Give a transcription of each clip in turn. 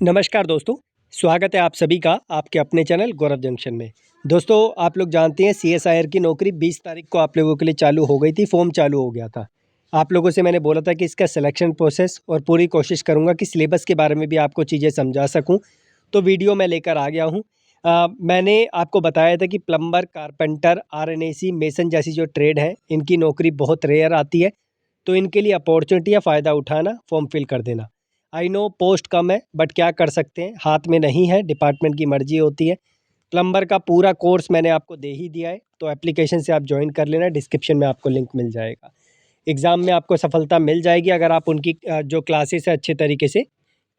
नमस्कार दोस्तों, स्वागत है आप सभी का आपके अपने चैनल गौरव जंक्शन में। दोस्तों, आप लोग जानते हैं सीएसआईआर की नौकरी 20 तारीख को आप लोगों के लिए चालू हो गई थी, फॉर्म चालू हो गया था। आप लोगों से मैंने बोला था कि इसका सिलेक्शन प्रोसेस और पूरी कोशिश करूंगा कि सिलेबस के बारे में भी आपको चीज़ें समझा सकूं, तो वीडियो मैं लेकर आ गया हूं। मैंने आपको बताया था कि प्लम्बर, कारपेंटर, आरएनएसी, मेसन जैसी जो ट्रेड है, इनकी नौकरी बहुत रेयर आती है, तो इनके लिए अपॉर्चुनिटी या फ़ायदा उठाना, फॉर्म फिल कर देना। आई नो पोस्ट कम है, बट क्या कर सकते हैं, हाथ में नहीं है, डिपार्टमेंट की मर्जी होती है। प्लम्बर का पूरा कोर्स मैंने आपको दे ही दिया है, तो एप्लीकेशन से आप ज्वाइन कर लेना, डिस्क्रिप्शन में आपको लिंक मिल जाएगा। एग्ज़ाम में आपको सफलता मिल जाएगी अगर आप उनकी जो क्लासेस है अच्छे तरीके से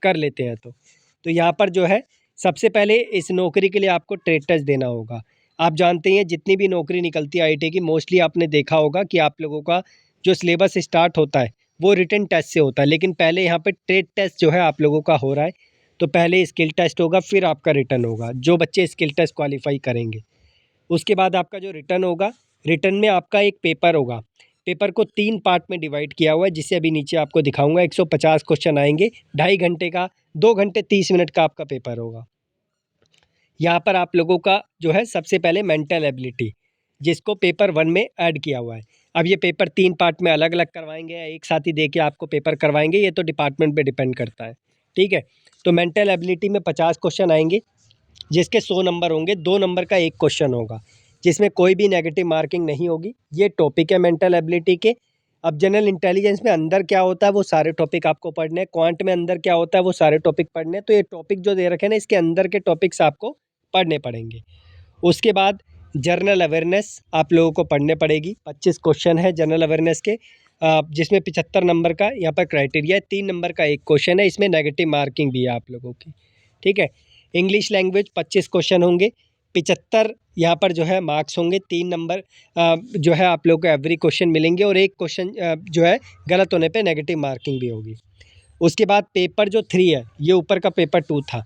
कर लेते हैं तो यहाँ पर जो है, सबसे पहले इस नौकरी के लिए आपको ट्रेड टेस्ट देना होगा। आप जानते हैं जितनी भी नौकरी निकलती है आईटी की, मोस्टली आपने देखा होगा कि आप लोगों का जो सिलेबस स्टार्ट होता है वो रिटन टेस्ट से होता है, लेकिन पहले यहाँ पे ट्रेड टेस्ट जो है आप लोगों का हो रहा है। तो पहले स्किल टेस्ट होगा, फिर आपका रिटन होगा, जो बच्चे स्किल टेस्ट क्वालिफाई करेंगे। उसके बाद आपका जो रिटन होगा, रिटन में आपका एक पेपर होगा। पेपर को 3 पार्ट में डिवाइड किया हुआ है, जिसे अभी नीचे आपको दिखाऊंगा। 150 क्वेश्चन आएंगे, 2.5 घंटे का, 2 घंटे 30 मिनट का आपका पेपर होगा। यहाँ पर आप लोगों का जो है सबसे पहले मेंटल एबिलिटी, जिसको पेपर 1 में ऐड किया हुआ है। अब ये पेपर 3 पार्ट में अलग अलग करवाएंगे या एक साथ ही दे के आपको पेपर करवाएंगे, ये तो डिपार्टमेंट पे डिपेंड करता है। ठीक है, तो मेंटल एबिलिटी में 50 क्वेश्चन आएंगे, जिसके 100 नंबर होंगे। 2 नंबर का एक क्वेश्चन होगा, जिसमें कोई भी नेगेटिव मार्किंग नहीं होगी। ये टॉपिक है मेंटल एबिलिटी के। अब जनरल इंटेलिजेंस में अंदर क्या होता है वो सारे टॉपिक आपको पढ़ने हैं, क्वांट में अंदर क्या होता है वो सारे टॉपिक पढ़ने हैं। तो ये टॉपिक जो दे रखे हैं ना, इसके अंदर के टॉपिक्स आपको पढ़ने पड़ेंगे। उसके बाद जनरल अवेयरनेस आप लोगों को पढ़ने पड़ेगी। 25 क्वेश्चन है जनरल अवेयरनेस के, जिसमें 75 नंबर का यहाँ पर क्राइटेरिया है। 3 नंबर का एक क्वेश्चन है, इसमें नेगेटिव मार्किंग भी है आप लोगों की। ठीक है, इंग्लिश लैंग्वेज 25 क्वेश्चन होंगे, 75 यहाँ पर जो है मार्क्स होंगे। 3 नंबर जो है आप लोगों को एवरी क्वेश्चन मिलेंगे, और एक क्वेश्चन जो है गलत होने पे नेगेटिव मार्किंग भी होगी। उसके बाद पेपर जो 3 है, ये ऊपर का पेपर 2 था।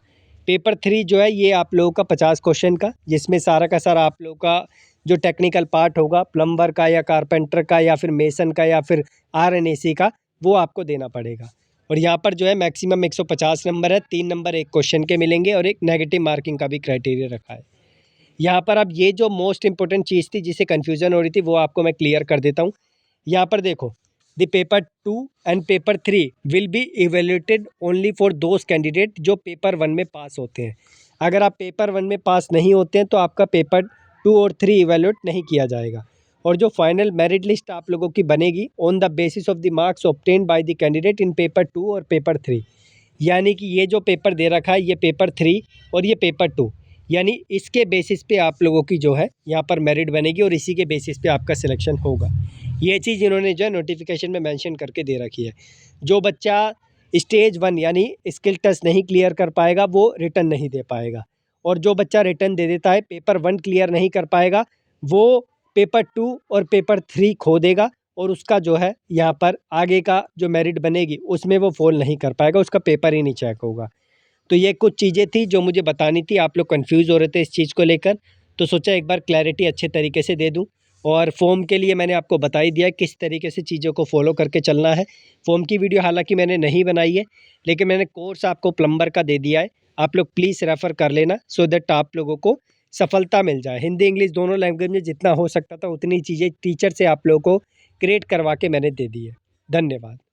पेपर 3 जो है ये आप लोगों का 50 क्वेश्चन का, जिसमें सारा का सारा आप लोगों का जो टेक्निकल पार्ट होगा, प्लम्बर का या कारपेंटर का या फिर मेसन का या फिर आरएनएसी का, वो आपको देना पड़ेगा। और यहाँ पर जो है मैक्सिमम 150 नंबर है, 3 नंबर एक क्वेश्चन के मिलेंगे, और एक नेगेटिव मार्किंग का भी क्राइटेरिया रखा है। यहाँ पर अब ये जो मोस्ट इंपॉर्टेंट चीज़ थी जिससे कन्फ्यूज़न हो रही थी, वो आपको मैं क्लियर कर देता हूँ। यहाँ पर देखो, the paper 2 and paper 3 will be evaluated only for those candidate जो पेपर 1 में पास होते हैं। अगर आप पेपर 1 में पास नहीं होते हैं तो आपका पेपर 2 और 3 इवेल्युएट नहीं किया जाएगा। और जो फाइनल मेरिट लिस्ट आप लोगों की बनेगी on the basis of the marks obtained by the candidate in paper 2 और पेपर 3। यानी कि ये जो पेपर दे रखा है, ये पेपर 3 और ये पेपर 2, यानी इसके बेसिस पे आप लोगों की जो है यहाँ पर मेरिट बनेगी, और इसी के बेसिस पे आपका सिलेक्शन होगा। ये चीज़ इन्होंने जो है नोटिफिकेशन में मेंशन करके दे रखी है। जो बच्चा स्टेज 1 यानी स्किल टेस्ट नहीं क्लियर कर पाएगा, वो रिटर्न नहीं दे पाएगा। और जो बच्चा रिटर्न दे देता है, पेपर 1 क्लियर नहीं कर पाएगा, वो पेपर 2 और पेपर 3 खो देगा, और उसका जो है यहाँ पर आगे का जो मेरिट बनेगी उसमें वो फॉल नहीं कर पाएगा, उसका पेपर ही नहीं चेक होगा। तो ये कुछ चीज़ें थी जो मुझे बतानी थी, आप लोग कंफ्यूज हो रहे थे इस चीज़ को लेकर, तो सोचा एक बार क्लैरिटी अच्छे तरीके से दे दूं। और फॉर्म के लिए मैंने आपको बता ही दिया है किस तरीके से चीज़ों को फॉलो करके चलना है। फॉर्म की वीडियो हालांकि मैंने नहीं बनाई है, लेकिन मैंने कोर्स आपको प्लम्बर का दे दिया है। आप लोग प्लीज़ रेफ़र कर लेना, सो दैट आप लोगों को सफलता मिल जाए। हिंदी इंग्लिश दोनों लैंग्वेज में जितना हो सकता था उतनी चीज़ें टीचर से आप लोगों को क्रिएट करवा के मैंने दे दी है। धन्यवाद।